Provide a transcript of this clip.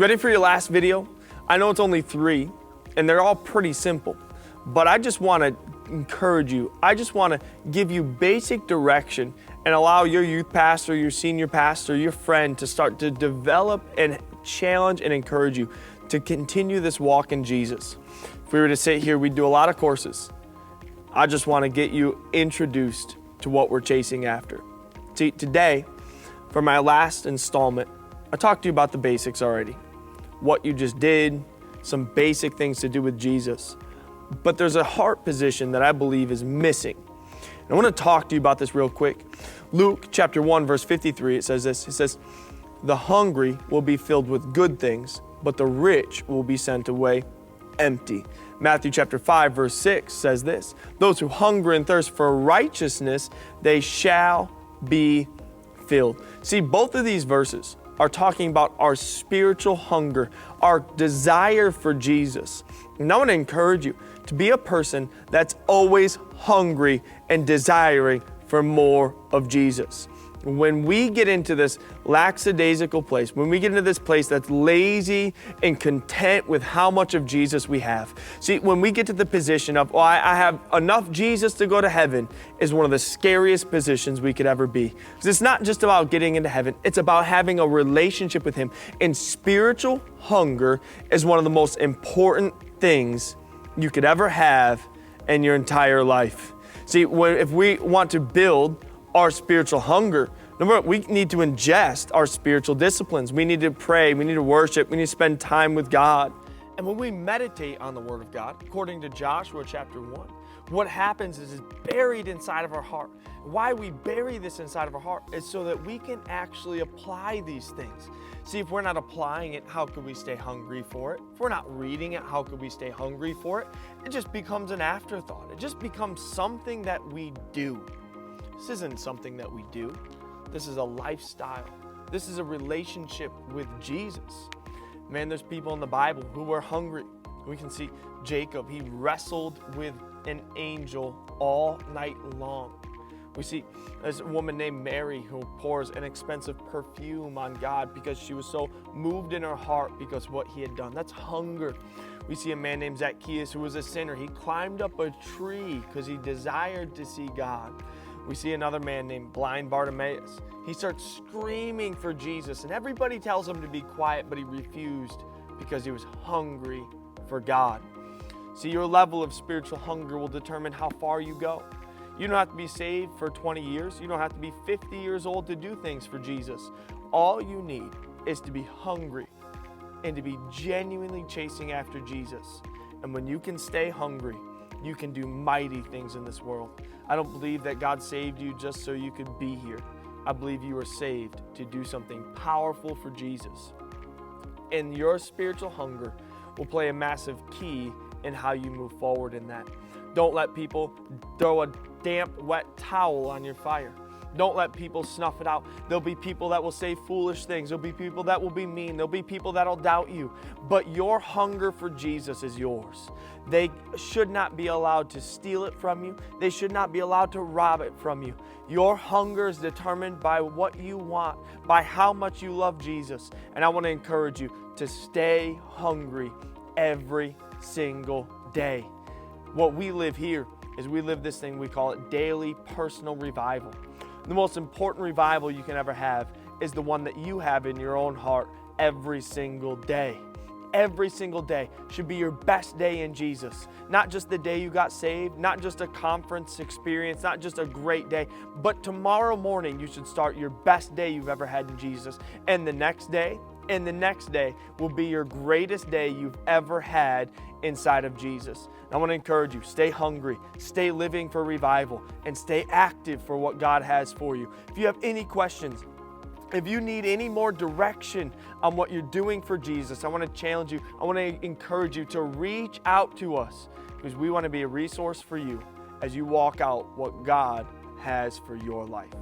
Ready for your last video? I know it's only 3, and they're all pretty simple, but I just want to encourage you. I just want to give you basic direction and allow your youth pastor, your senior pastor, your friend to start to develop and challenge and encourage you to continue this walk in Jesus. If we were to sit here, we'd do a lot of courses. I just want to get you introduced to what we're chasing after. See, today, for my last installment, I talked to you about the basics already. What you just did, some basic things to do with Jesus. But there's a heart position that I believe is missing. And I want to talk to you about this real quick. Luke chapter 1, verse 53, it says this. It says, "The hungry will be filled with good things, but the rich will be sent away empty." Matthew chapter 5, verse 6 says this, "Those who hunger and thirst for righteousness, they shall be filled." See, both of these verses are talking about our spiritual hunger, our desire for Jesus. And I want to encourage you to be a person that's always hungry and desiring for more of Jesus. When we get into this lackadaisical place, when we get into this place that's lazy and content with how much of Jesus we have. See, when we get to the position of, I have enough Jesus to go to heaven, is one of the scariest positions we could ever be. Because it's not just about getting into heaven, it's about having a relationship with Him. And spiritual hunger is one of the most important things you could ever have in your entire life. See, if we want to build our spiritual hunger, number one, we need to ingest our spiritual disciplines. We need to pray, we need to worship, we need to spend time with God. And when we meditate on the Word of God, according to Joshua chapter 1, what happens is it's buried inside of our heart. Why we bury this inside of our heart is so that we can actually apply these things. See, if we're not applying it, how could we stay hungry for it? If we're not reading it, how could we stay hungry for it? It just becomes an afterthought. It just becomes something that we do. This isn't something that we do. This is a lifestyle. This is a relationship with Jesus. Man, there's people in the Bible who were hungry. We can see Jacob, he wrestled with an angel all night long. We see this woman named Mary who pours an expensive perfume on God because she was so moved in her heart because of what he had done. That's hunger. We see a man named Zacchaeus who was a sinner. He climbed up a tree because he desired to see God. We see another man named blind Bartimaeus. He starts screaming for Jesus, and everybody tells him to be quiet, but he refused because he was hungry for God. See, your level of spiritual hunger will determine how far you go. You don't have to be saved for 20 years. You don't have to be 50 years old to do things for Jesus. All you need is to be hungry and to be genuinely chasing after Jesus. And when you can stay hungry, you can do mighty things in this world. I don't believe that God saved you just so you could be here. I believe you were saved to do something powerful for Jesus. And your spiritual hunger will play a massive key in how you move forward in that. Don't let people throw a damp, wet towel on your fire. Don't let people snuff it out. There'll be people that will say foolish things. There'll be people that will be mean. There'll be people that'll doubt you. But your hunger for Jesus is yours. They should not be allowed to steal it from you. They should not be allowed to rob it from you. Your hunger is determined by what you want, by how much you love Jesus. And I want to encourage you to stay hungry every single day. What we live here is we live this thing, we call it daily personal revival. The most important revival you can ever have is the one that you have in your own heart every single day. Every single day should be your best day in Jesus. Not just the day you got saved, not just a conference experience, not just a great day, but tomorrow morning you should start your best day you've ever had in Jesus. And the next day, and the next day will be your greatest day you've ever had inside of Jesus. And I want to encourage you, stay hungry, stay living for revival, and stay active for what God has for you. If you have any questions, if you need any more direction on what you're doing for Jesus, I want to challenge you, I want to encourage you to reach out to us because we want to be a resource for you as you walk out what God has for your life.